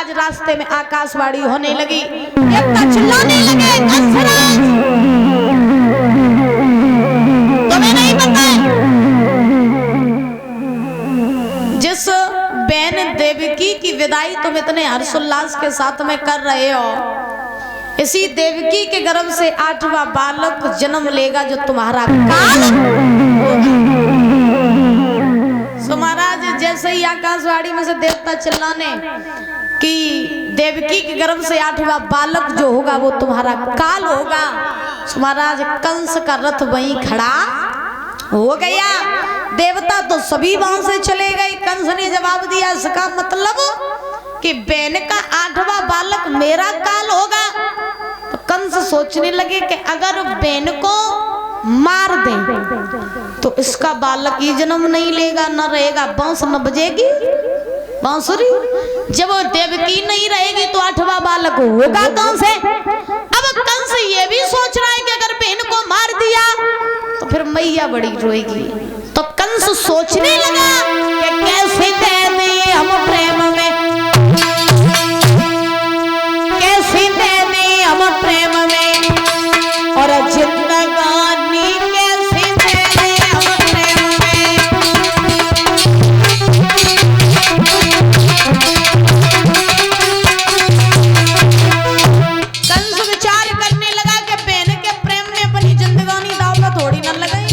आज रास्ते में आकाशवाणी होने लगी, देवता चिल्लाने लगे, कंसराज तुम्हें नहीं पता जिस बहन देवकी की विदाई तुम इतने हर्षोल्लास के साथ में कर रहे हो, इसी देवकी के गर्भ से 8वां बालक जन्म लेगा जो तुम्हारा काल होगा। सो महाराज जैसे ही आकाशवाणी में से देवता चिल्लाने कि देवकी के गर्भ से 8वां बालक जो होगा वो तुम्हारा काल होगा, सो महाराज कंस का रथ वहीं खड़ा हो गया। देवता तो सभी वहां से चले गए। कंस ने जवाब दिया, इसका मतलब कि बहन का 8वां बालक मेरा काल होगा। तो कंस सोचने लगे कि अगर बहन को मार दें तो इसका बालक ही जन्म नहीं लेगा, न रहेगा, बांस न बजेगी बांसुरी। जब वो देवकी नहीं रहेगी तो 8वां बालक होगा कहां से? अब कंस ये भी सोच रहा है कि अगर बहन को मार दिया तो फिर मैया बड़ी रोएगी। तो कंस सोचने लगा कि कैसे दे दें हम प्रेम में, कैसे दे दें हम प्रेम में, और जिंदगानी कैसे दे दें हम प्रेम में। कंस विचार करने लगा कि बहन के प्रेम में अपनी जिंदगानी दांव पर थोड़ी न लगाई।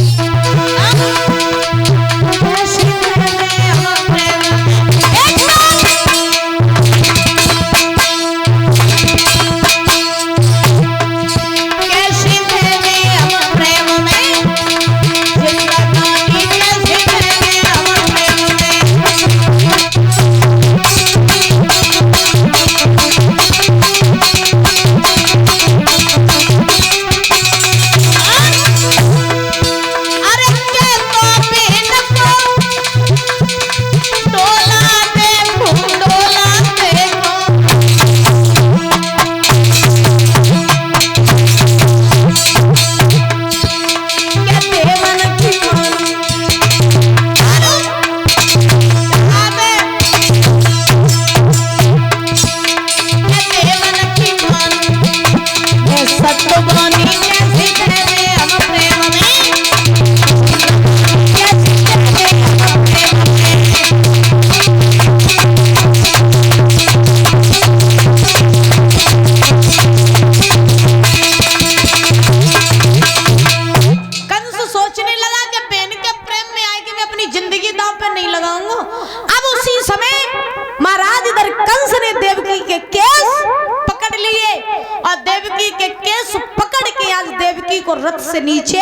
को रथ से नीचे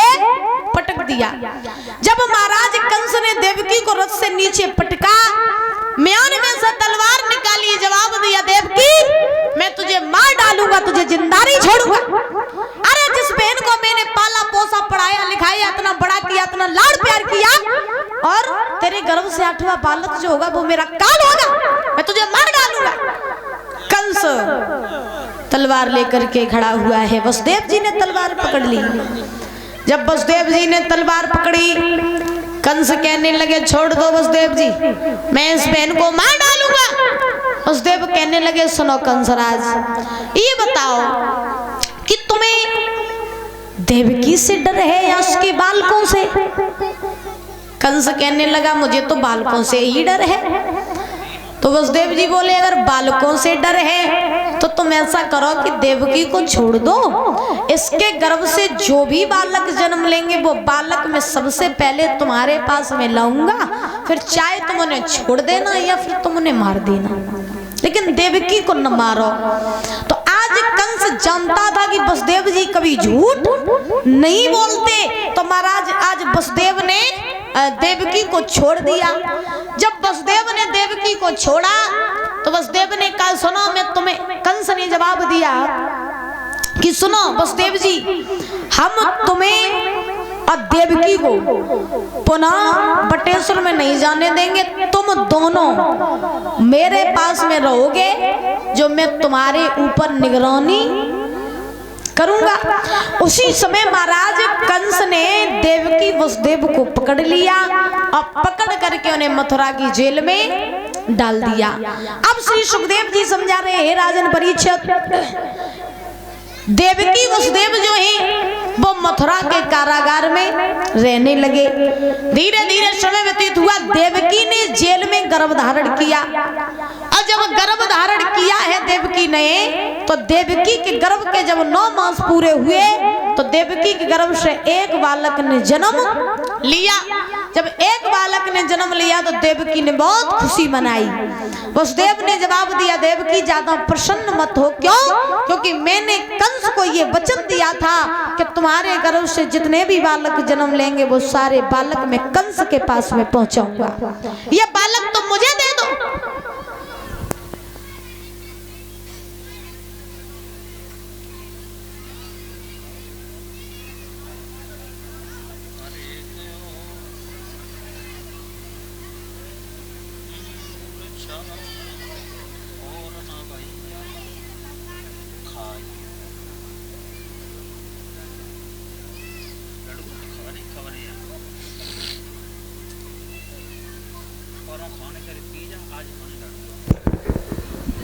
पटक दिया। जब महाराज कंस ने देवकी को रथ से नीचे पटका, म्यान में से तलवार निकाली, जवाब दिया, देवकी मैं तुझे मार डालूंगा, तुझे जिंदा नहीं छोड़ूंगा। अरे जिस बहन को मैंने पाला पोसा पढ़ाया लिखाया, इतना बड़ा किया, इतना लाड़ प्यार किया, और तेरे गर्भ से 8वां बालक जो होगा वो मेरा काल होगा, मैं तुझे मार डालूंगा। कंस तलवार लेकर के खड़ा हुआ है। वसुदेव जी ने तलवार पकड़ ली। जब वसुदेव जी ने तलवार पकड़ी, कंस कहने लगे, छोड़ दो वसुदेव जी, मैं इस बहन को मार डालूंगा। वसुदेव कहने लगे, सुनो कंसराज, ये बताओ कि तुम्हें देवकी से डर है या उसके बालकों से? कंस कहने लगा, मुझे तो बालकों से ही डर है। तो वसुदेव जी बोले, अगर बालकों से डर है तो तुम ऐसा करो कि देवकी को छोड़ दो, इसके गर्भ से जो भी बालक जन्म लेंगे वो बालक मैं सबसे पहले तुम्हारे पास में लाऊंगा, फिर चाहे तुम उन्हें छोड़ देना या फिर तुम उन्हें मार देना, लेकिन देवकी को न मारो। तो आज कंस जानता था कि वसुदेव जी कभी झूठ नहीं बोलते। तो महाराज आज वसुदेव ने देवकी को छोड़ दिया। जब वसुदेव ने देवकी को छोड़ा तो वसुदेव ने कहा, सुनो मैं तुम्हें, कंस ने जवाब दिया कि सुनो वसुदेव जी, हम तुम्हें और देवकी को पुनः बटेश्वर में नहीं जाने देंगे। तुम दोनों मेरे पास में रहोगे, जो मैं तुम्हारे ऊपर निगरानी करूंगा। उसी समय महाराज कंस ने देवकी वसुदेव को पकड़ लिया और पकड़ करके उन्हें मथुरा की जेल में डाल दिया। अब श्री सुखदेव जी समझा रहे हैं, राजन परीक्षित, देवकी वसुदेव जो है वो मथुरा के कारागार में रहने लगे। धीरे धीरे समय व्यतीत हुआ, देवकी ने जेल में गर्भ धारण किया। और जब गर्भ धारण किया है देवकी ने, तो देवकी के गर्भ के जब 9 मास पूरे हुए तो देवकी के गर्भ से एक बालक ने जन्म लिया। जब एक बालक ने जन्म लिया तो देवकी ने बहुत खुशी मनाई। वसुदेव ने जवाब दिया, देवकी ज्यादा प्रसन्न मत हो, क्यों? क्योंकि मैंने कंस को ये वचन दिया था कि तुम्हारे गर्भ से जितने भी बालक जन्म लेंगे वो सारे बालक मैं कंस के पास में पहुंचाऊंगा। ये बालक तो मुझे दे दो।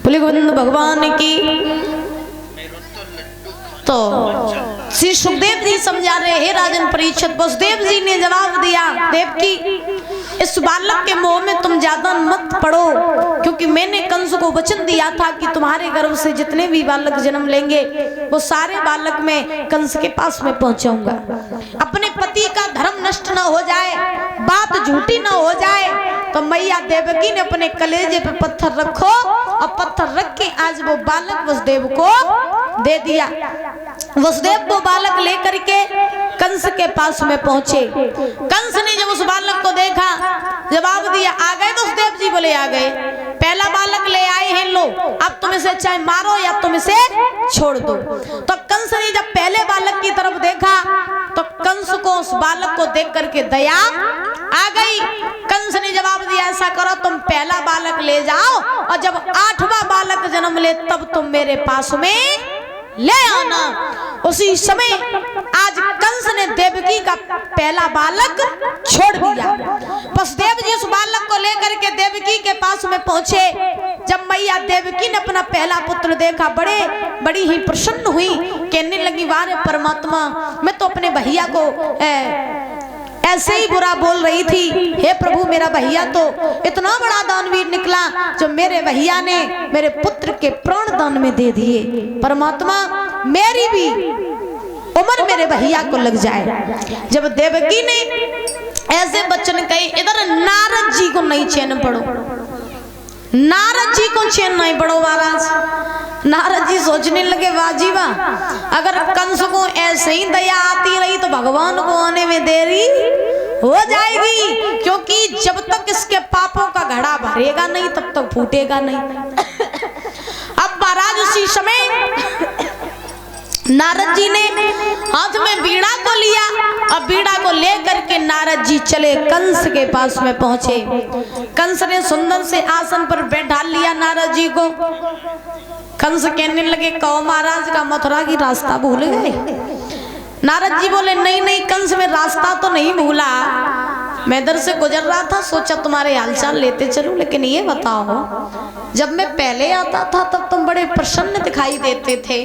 बोले गोविंद भगवान की। तो श्री सुखदेव जी समझा रहे हैं, राजन परीक्षित, वसुदेव जी ने जवाब दिया, देवकी इस बालक के मोह में तुम ज्यादा मत पड़ो, क्योंकि मैंने कंस को वचन दिया था कि तुम्हारे गर्भ से जितने भी बालक जन्म लेंगे वो सारे बालक मैं कंस के पास में पहुंचाऊंगा। अपने पति का धर्म नष्ट न हो जाए, बात झूठी न हो जाए, तो मैया देवकी ने अपने कलेजे पे पत्थर रखो और पत्थर रख के आज वो बालक वसुदेव को दे दिया। वसुदेव वो बालक लेकर के कंस के पास में पहुंचे। कंस ने जब उस बालक को देखा, जवाब दिया, आ गए वसुदेव जी? बोले आ गए। पहला बालक ले आए हैं, लो अब तुम इसे चाहे मारो या तुम इसे छोड़ दो। तो कंस ने जब पहले बालक की तरफ देखा तो कंस को उस बालक को देख करके दया आ गई। कंस ने जवाब दिया, ऐसा करो तुम पहला बालक ले जाओ और जब 8वां बालक जन्म ले तब तुम मेरे पास में ले आना। उसी समय आज कंस ने देवकी का पहला बालक छोड़ दिया। वसुदेव जी उस बालक को लेकर के देवकी के पास में पहुंचे। जब मैया देवकी ने अपना पहला पुत्र देखा, बड़ी ही प्रसन्न हुई, कहने लगी, वारे परमात्मा, मैं तो अपने भैया को ऐसे ही बुरा बोल रही थी, हे प्रभु मेरा भैया तो इतना बड़ा दानवीर निकला जो मेरे भैया ने मेरे पुत्र के प्राण दान में दे दिए। परमात्मा मेरी भी उम्र मेरे भैया को लग जाए। जब देवकी ने ऐसे वचन कहे, इधर नारद जी को नहीं चैन पड़ो, नारद जी को चैन नहीं पड़ो महाराज। नारद जी सोचने लगे, वाह वाह, अगर कंस को ऐसे ही दया आती रही तो भगवान को आने में देरी हो जाएगी, क्योंकि जब तक इसके पापों का घड़ा भरेगा नहीं तब तक फूटेगा नहीं। अब महाराज उसी समय नारद जी ने हाथ में बीड़ा को लिया और बीड़ा को लेकर के नारद जी चले कंस के पास में पहुंचे। कंस ने सुंदर से आसन पर बैठा लिया नारद जी को। कंस कहने लगे, कहो महाराज का मथुरा की रास्ता भूल गए? नारद जी बोले, नहीं नहीं कंस, में रास्ता तो नहीं भूला, मैं इधर से गुजर रहा था, सोचा तुम्हारे हालचाल लेते चलूं। लेकिन ये बताओ, जब मैं पहले आता था तब तुम बड़े प्रसन्न दिखाई देते थे,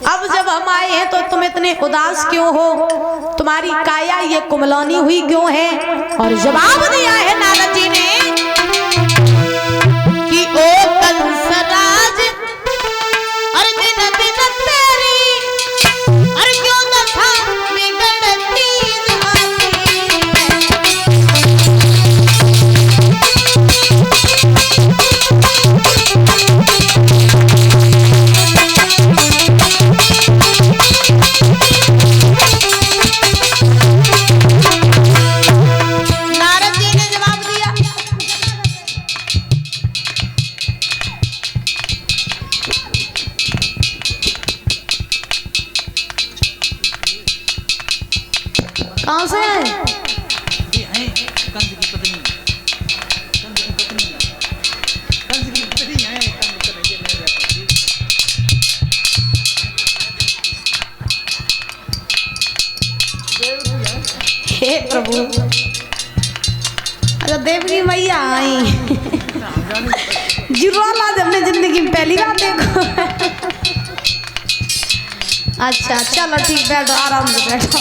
अब जब हम आए हैं तो तुम इतने उदास क्यों हो? तुम्हारी काया ये कुमलानी हुई क्यों है? और जवाब दिया है नारद जी ने कि ओ कंसराज, अरे दिन दिन तेरी अरे क्यों न था बिगड़ती नारद जी ने जवाब दिया, कहां से आए? हे प्रभु, अगर देवकी मैया आई जी रोल आज हमने जिंदगी में पहली बार देखो। अच्छा चलो ठीक, बैठो आराम से बैठो।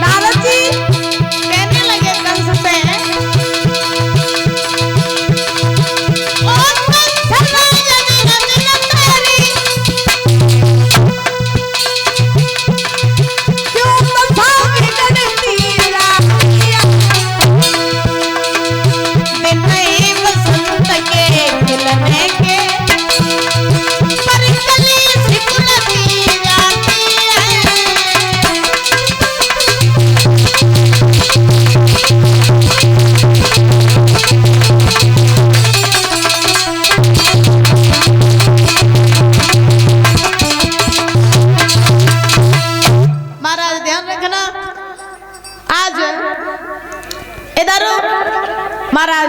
नारद जी कहने लगे कंस से, महाराज